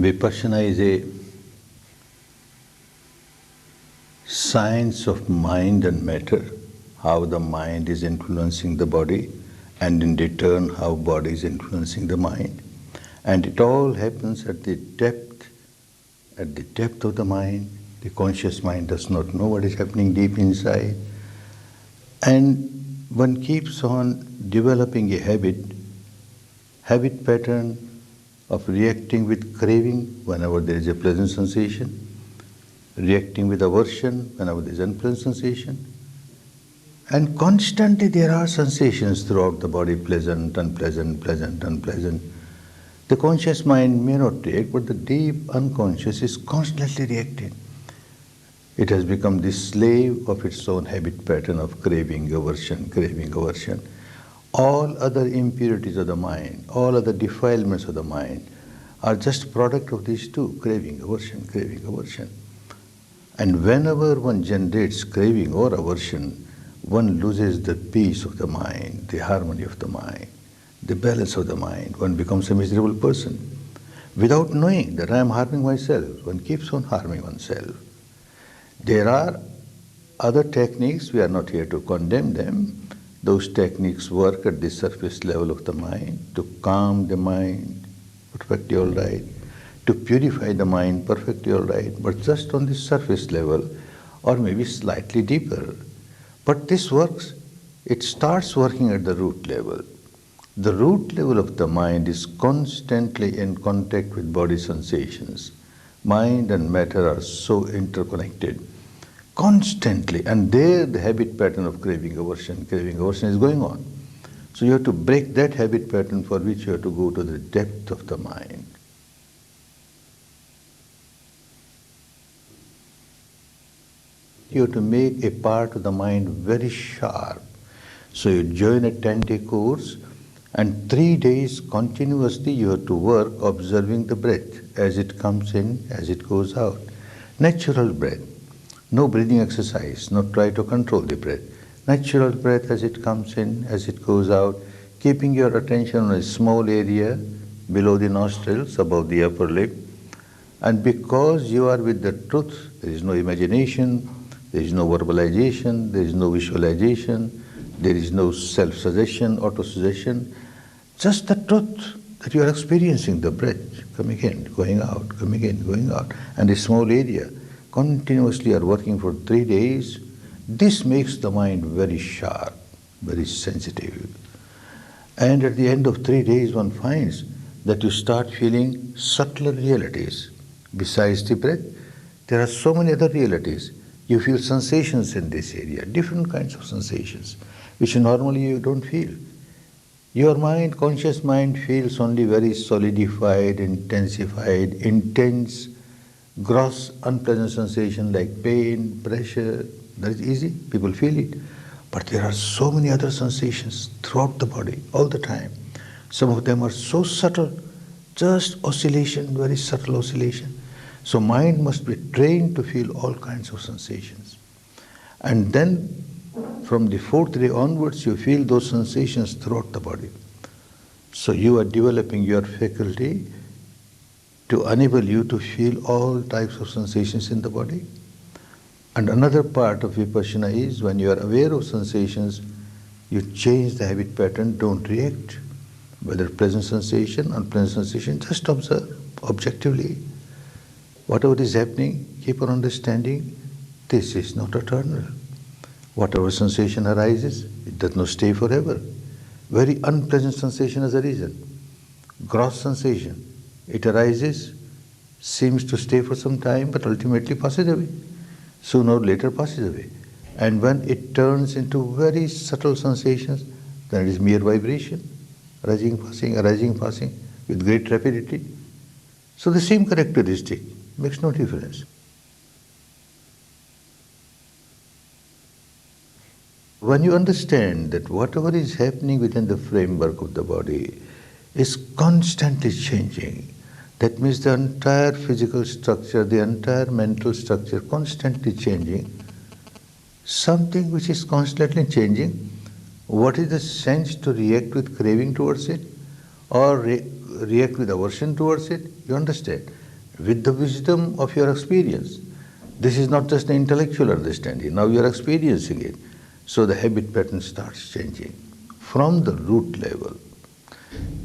Vipassana is a science of mind and matter, how the mind is influencing the body, and in return how body is influencing the mind. And it all happens at the depth of the mind. The conscious mind does not know what is happening deep inside. And one keeps on developing a habit pattern of reacting with craving whenever there is a pleasant sensation, reacting with aversion whenever there is unpleasant sensation. And constantly there are sensations throughout the body, pleasant, unpleasant, pleasant, unpleasant. The conscious mind may not react, but the deep unconscious is constantly reacting. It has become the slave of its own habit pattern of craving, aversion, craving, aversion. All other impurities of the mind, all other defilements of the mind are just product of these two, craving, aversion, craving, aversion. And whenever one generates craving or aversion, one loses the peace of the mind, the harmony of the mind, the balance of the mind. One becomes a miserable person. Without knowing that I am harming myself, one keeps on harming oneself. There are other techniques, we are not here to condemn them. Those techniques work at the surface level of the mind to calm the mind, perfectly all right, to purify the mind, perfectly all right, but just on the surface level or maybe slightly deeper. But this works, it starts working at the root level. The root level of the mind is constantly in contact with body sensations. Mind and matter are so interconnected, constantly, and there the habit pattern of craving aversion is going on. So you have to break that habit pattern, for which you have to go to the depth of the mind. You have to make a part of the mind very sharp. So you join a 10-day course, and 3 days continuously you have to work observing the breath as it comes in, as it goes out. Natural breath. No breathing exercise, not try to control the breath. Natural breath as it comes in, as it goes out, keeping your attention on a small area below the nostrils, above the upper lip. And because you are with the truth, there is no imagination, there is no verbalization, there is no visualization, there is no self-suggestion, auto-suggestion, just the truth that you are experiencing the breath, coming in, going out, coming in, going out, and a small area. Continuously are working for 3 days. This makes the mind very sharp, very sensitive. And at the end of 3 days, one finds that you start feeling subtler realities. Besides the breath, there are so many other realities. You feel sensations in this area, different kinds of sensations, which normally you don't feel. Your mind, conscious mind, feels only very solidified, intensified, intense, gross, unpleasant sensation like pain, pressure. That is easy, people feel it. But there are so many other sensations throughout the body, all the time. Some of them are so subtle, just oscillation, very subtle oscillation. So mind must be trained to feel all kinds of sensations. And then from the 4th day onwards, you feel those sensations throughout the body. So you are developing your faculty to enable you to feel all types of sensations in the body. And another part of Vipassana is, when you are aware of sensations, you change the habit pattern, don't react. Whether pleasant sensation, unpleasant sensation, just observe objectively. Whatever is happening, keep on understanding, this is not eternal. Whatever sensation arises, it does not stay forever. Very unpleasant sensation has arisen. Gross sensation. It arises, seems to stay for some time, but ultimately passes away. Sooner or later passes away. And when it turns into very subtle sensations, then it is mere vibration, arising, passing, with great rapidity. So the same characteristic makes no difference. When you understand that whatever is happening within the framework of the body is constantly changing, that means the entire physical structure, the entire mental structure constantly changing, something which is constantly changing, what is the sense to react with craving towards it or react with aversion towards it? You understand? with the wisdom of your experience. This is not just an intellectual understanding. Now you are experiencing it. So the habit pattern starts changing from the root level.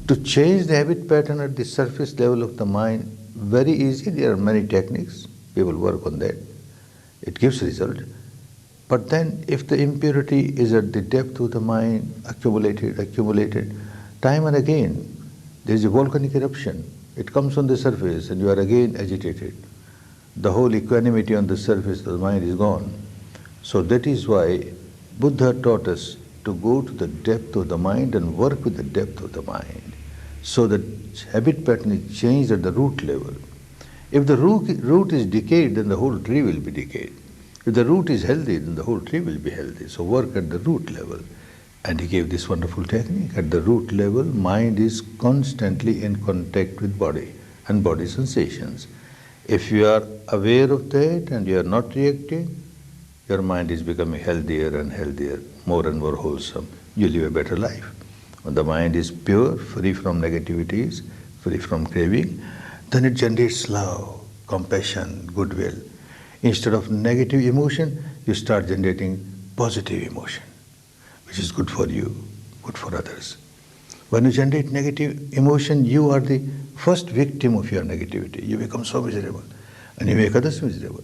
To change the habit pattern at the surface level of the mind, very easy. There are many techniques. People work on that. It gives result. But then if the impurity is at the depth of the mind, accumulated, time and again, there is a volcanic eruption. It comes on the surface and you are again agitated. The whole equanimity on the surface of the mind is gone. So that is why Buddha taught us to go to the depth of the mind and work with the depth of the mind. So that habit pattern is changed at the root level. If the root is decayed, then the whole tree will be decayed. If the root is healthy, then the whole tree will be healthy. So work at the root level. And he gave this wonderful technique. At the root level, mind is constantly in contact with body and body sensations. If you are aware of that and you are not reacting, your mind is becoming healthier and healthier, more and more wholesome. You live a better life. When the mind is pure, free from negativities, free from craving, then it generates love, compassion, goodwill. Instead of negative emotion, you start generating positive emotion, which is good for you, good for others. When you generate negative emotion, you are the first victim of your negativity. You become so miserable and you make others miserable.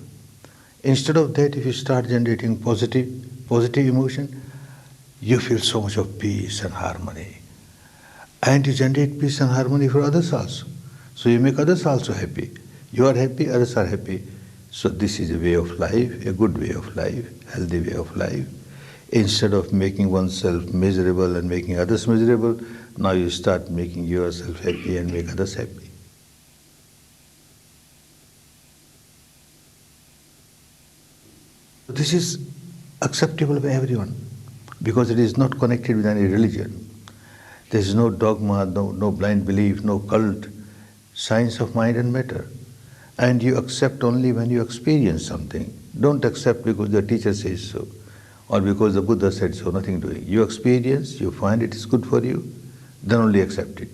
Instead of that, if you start generating positive emotion, you feel so much of peace and harmony. And you generate peace and harmony for others also. So you make others also happy. You are happy, others are happy. So this is a way of life, a good way of life, healthy way of life. Instead of making oneself miserable and making others miserable, now you start making yourself happy and make others happy. This is acceptable by everyone because it is not connected with any religion. There is no dogma, no blind belief, no cult, science of mind and matter. And you accept only when you experience something. Don't accept because the teacher says so or because the Buddha said so, nothing doing. You experience, you find it is good for you, then only accept it.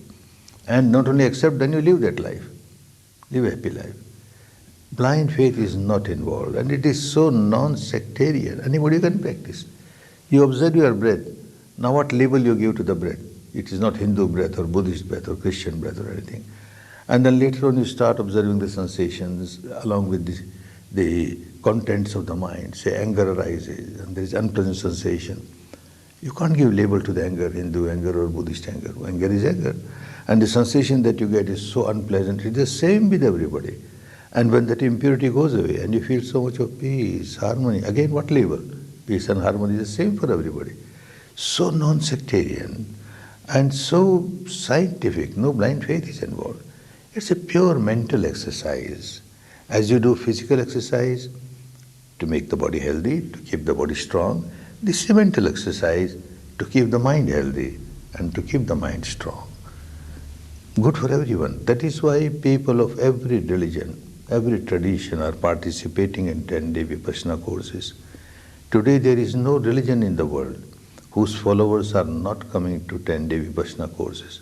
And not only accept, then you live that life. Live a happy life. Blind faith is not involved and it is so non-sectarian. Anybody can practice. You observe your breath. Now what label you give to the breath? It is not Hindu breath or Buddhist breath or Christian breath or anything. And then later on you start observing the sensations along with the contents of the mind. Say anger arises and there is unpleasant sensation. You can't give label to the anger, Hindu anger or Buddhist anger. Anger is anger. And the sensation that you get is so unpleasant. It's the same with everybody. And when that impurity goes away and you feel so much of peace, harmony, again what label? Peace and harmony is the same for everybody. So non-sectarian and so scientific, no blind faith is involved. It's a pure mental exercise. As you do physical exercise to make the body healthy, to keep the body strong, this is a mental exercise to keep the mind healthy and to keep the mind strong. Good for everyone. That is why people of every religion, every tradition are participating in 10-day Vipassana courses. Today there is no religion in the world whose followers are not coming to 10-day Vipassana courses.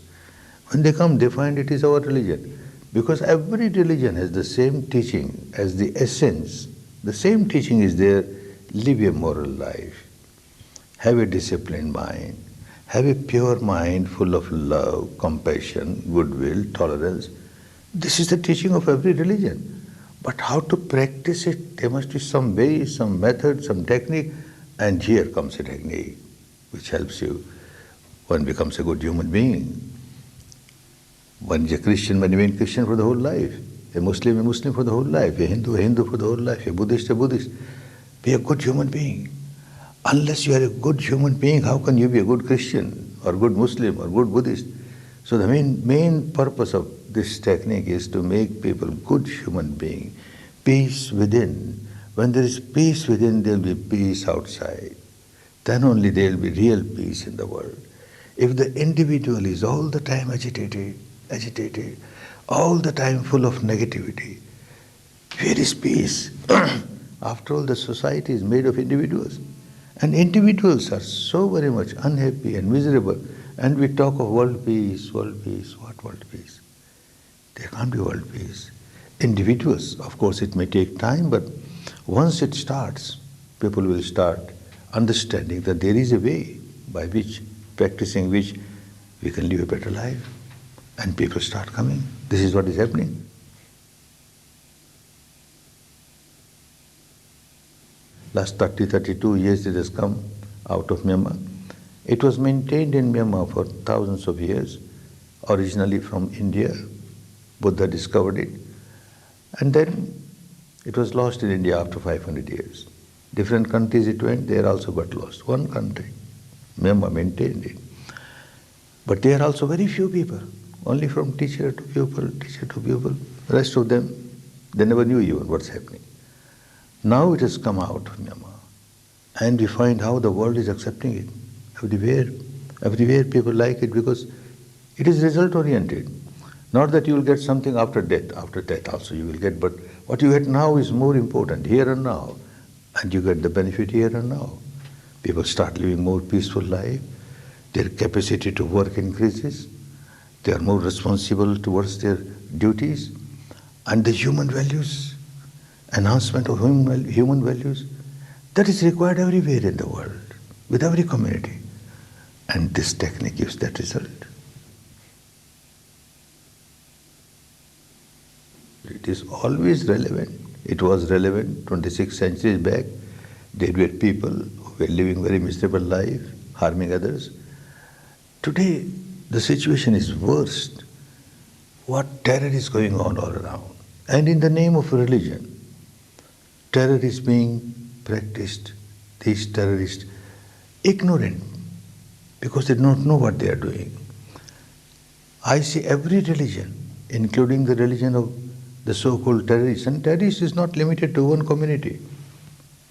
When they come, they find it is our religion. Because every religion has the same teaching as the essence. The same teaching is there. Live a moral life. Have a disciplined mind. Have a pure mind full of love, compassion, goodwill, tolerance. This is the teaching of every religion. But how to practice it? There must be some way, some method, some technique. And here comes a technique which helps you. One becomes a good human being. One is a Christian, one remains Christian for the whole life. A Muslim for the whole life. A Hindu for the whole life. A Buddhist. Be a good human being. Unless you are a good human being, how can you be a good Christian or good Muslim or good Buddhist? So the main purpose of this technique is to make people good human beings. Peace within. When there is peace within, there will be peace outside. Then only there will be real peace in the world. If the individual is all the time agitated, all the time full of negativity, where is peace? After all, the society is made of individuals. And individuals are so very much unhappy and miserable. And we talk of world peace, world peace. What world peace? There can't be world peace. individuals. Of course, it may take time, but once it starts, people will start understanding that there is a way by which, practicing which, we can live a better life. And people start coming. This is what is happening. Last 32 years it has come out of Myanmar. It was maintained in Myanmar for thousands of years, originally from India. Buddha discovered it. And then it was lost in India after 500 years. Different countries it went, there also got lost. One country, Myanmar, maintained it. But there are also very few people, only from teacher to pupil, teacher to pupil. The rest of them, they never knew even what's happening. Now it has come out of Myanmar, and we find how the world is accepting it. Everywhere people like it because it is result-oriented. Not that you will get something after death also you will get, but what you get now is more important, here and now, and you get the benefit here and now. People start living more peaceful life, their capacity to work increases, they are more responsible towards their duties, and the human values, enhancement of human values, that is required everywhere in the world, with every community. And this technique gives that result. It is always relevant. It was relevant 26 centuries back. There were people who were living very miserable life, harming others. Today, the situation is worse. What terror is going on all around. And in the name of religion, terror is being practiced. These terrorists, ignorant, because they don't know what they are doing. I see every religion, including the religion of the so-called terrorists, and terrorists is not limited to one community.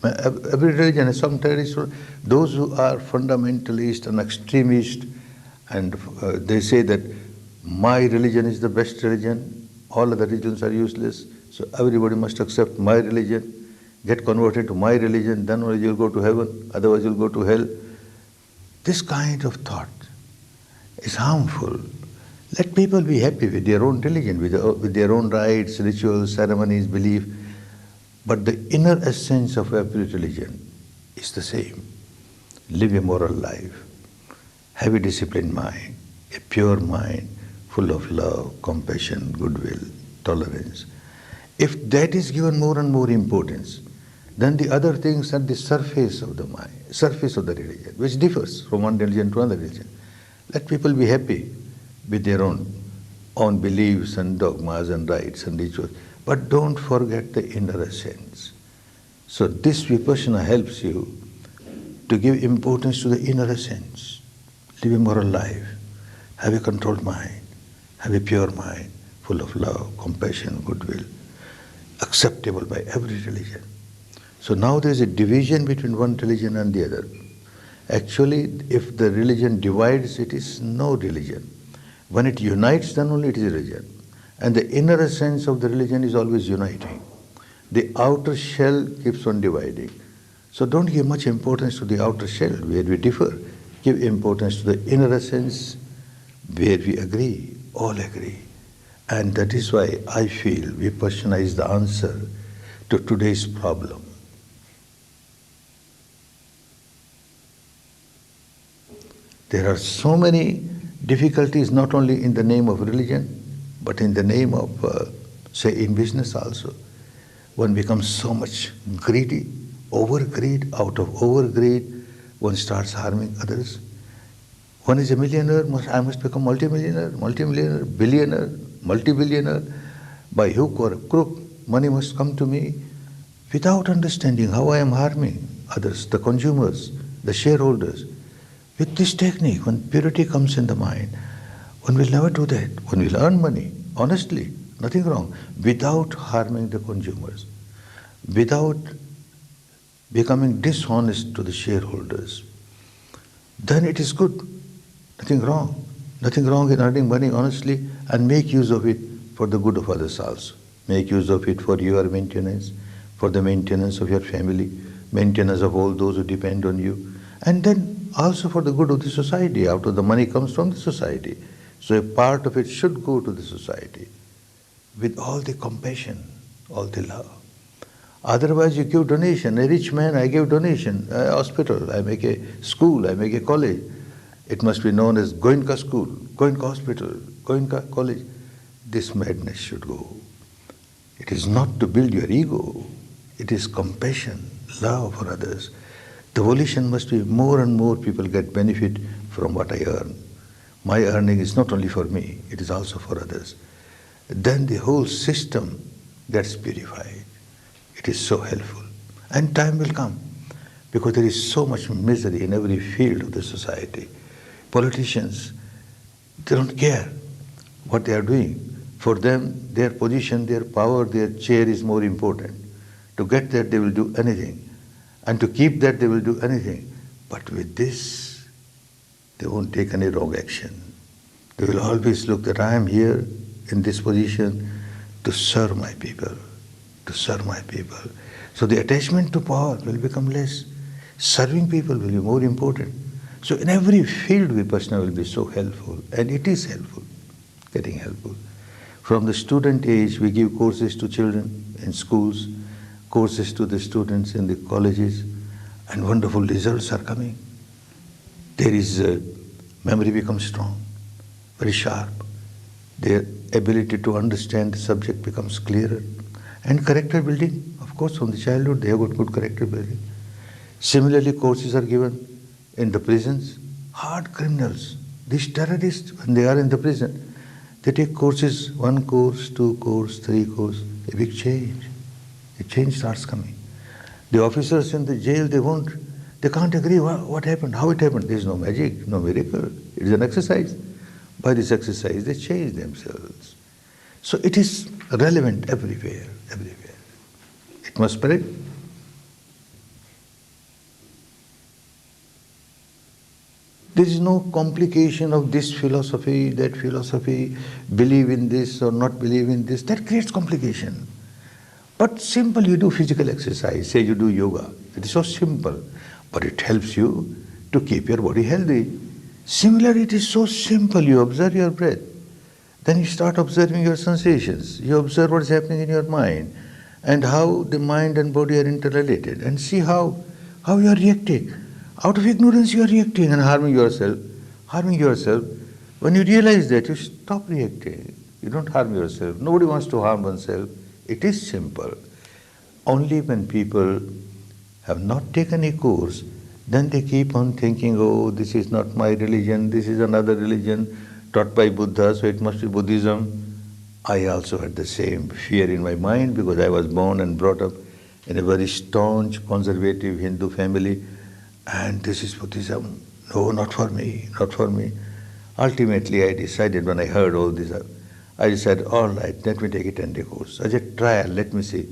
Every religion has some terrorists. Those who are fundamentalist and extremist, and they say that my religion is the best religion, all other religions are useless, so everybody must accept my religion, get converted to my religion, then only you'll go to heaven, otherwise you'll go to hell. This kind of thought is harmful. Let people be happy with their own religion, with their own rites, rituals, ceremonies, belief. But the inner essence of every religion is the same. Live a moral life. Have a disciplined mind, a pure mind, full of love, compassion, goodwill, tolerance. If that is given more and more importance, then the other things are the surface of the mind, surface of the religion, which differs from one religion to another religion. Let people be happy with their own beliefs and dogmas and rites and rituals, but don't forget the inner essence. So this Vipassana helps you to give importance to the inner essence. Live a moral life, have a controlled mind, have a pure mind, full of love, compassion, goodwill, acceptable by every religion. So now there is a division between one religion and the other. Actually, if the religion divides, it is no religion. When it unites, then only it is a religion. And the inner essence of the religion is always uniting. The outer shell keeps on dividing. So don't give much importance to the outer shell where we differ. Give importance to the inner essence where we agree, all agree. And that is why I feel Vipassana is the answer to today's problem. There are so many difficulties not only in the name of religion, but in the name of, say, in business also. One becomes so much greedy, overgreed. Out of overgreed, one starts harming others. One is a millionaire, I must become multimillionaire, billionaire, multi-billionaire. By hook or crook, money must come to me without understanding how I am harming others, the consumers, the shareholders. With this technique, when purity comes in the mind, one will never do that. One will earn money, honestly, nothing wrong, without harming the consumers, without becoming dishonest to the shareholders. Then it is good, nothing wrong. Nothing wrong in earning money honestly and make use of it for the good of others also. Make use of it for your maintenance, for the maintenance of your family, maintenance of all those who depend on you, and then also for the good of the society. After the money comes from the society, so a part of it should go to the society. with all the compassion, all the love. Otherwise you give donation. A rich man, I give donation. A hospital, I make a school, I make a college. It must be known as Goenka School, Goenka Hospital, Goenka College. This madness should go. It is not to build your ego. It is compassion, love for others. The volition must be more and more people get benefit from what I earn. My earning is not only for me, it is also for others. Then the whole system gets purified. It is so helpful. And time will come, because there is so much misery in every field of the society. Politicians, they don't care what they are doing. For them, their position, their power, their chair is more important. To get that, they will do anything. And to keep that, they will do anything. But with this, they won't take any wrong action. They will always look that I am here in this position to serve my people, to serve my people. So the attachment to power will become less. Serving people will be more important. So in every field, Vipassana will be so helpful, and it is helpful, getting helpful. From the student age, we give courses to children in schools, courses to the students in the colleges, and wonderful results are coming. There is memory becomes strong, very sharp. Their ability to understand the subject becomes clearer. And character building, of course, from the childhood, they have got good character building. Similarly, courses are given in the prisons. Hard criminals, these terrorists, when they are in the prison, they take courses, 1 course, 2 course, 3 course, a big change. A change starts coming. The officers in the jail, they can't agree what happened, how it happened. There is no magic, no miracle. It is an exercise. By this exercise, they change themselves. So it is relevant everywhere, everywhere. It must spread. There is no complication of this philosophy, that philosophy, believe in this or not believe in this. That creates complication. But simple, you do physical exercise, say you do yoga. It is so simple, but it helps you to keep your body healthy. Similarly, it is so simple, you observe your breath. Then you start observing your sensations. You observe what is happening in your mind and how the mind and body are interrelated, and see how you are reacting. Out of ignorance you are reacting and harming yourself. Harming yourself. When you realize that, you stop reacting. You don't harm yourself. Nobody wants to harm oneself. It is simple. Only when people have not taken a course, then they keep on thinking, oh, this is not my religion, this is another religion taught by Buddha, so it must be Buddhism. I also had the same fear in my mind, because I was born and brought up in a very staunch, conservative Hindu family, and this is Buddhism. No, not for me, not for me. Ultimately, I decided, when I heard all this, I decided, all right, let me take a 10-day course. As a trial, let me see.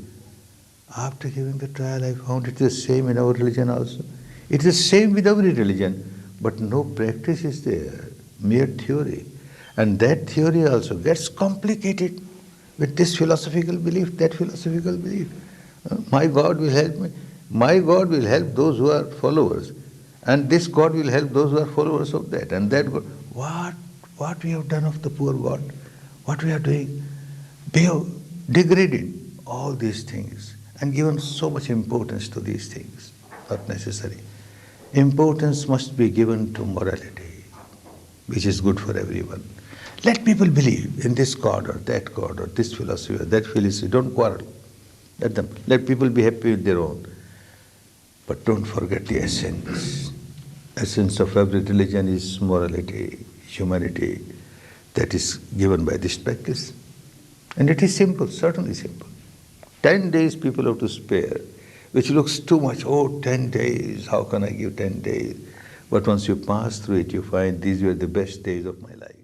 After giving the trial, I found it is the same in our religion also. It is the same with every religion, but no practice is there, mere theory. And that theory also gets complicated with this philosophical belief, that philosophical belief. My God will help me. My God will help those who are followers. And this God will help those who are followers of that. And that God, what we have done of the poor God? What we are doing? We have degraded all these things and given so much importance to these things. Not necessary. Importance must be given to morality, which is good for everyone. Let people believe in this God or this philosophy or that philosophy. Don't quarrel. Let them. Let people be happy with their own. But don't forget the essence. Essence of every religion is morality, humanity. That is given by this practice. And it is simple, certainly simple. 10 days people have to spare, which looks too much. Oh, 10 days, how can I give 10 days? But once you pass through it, you find these were the best days of my life.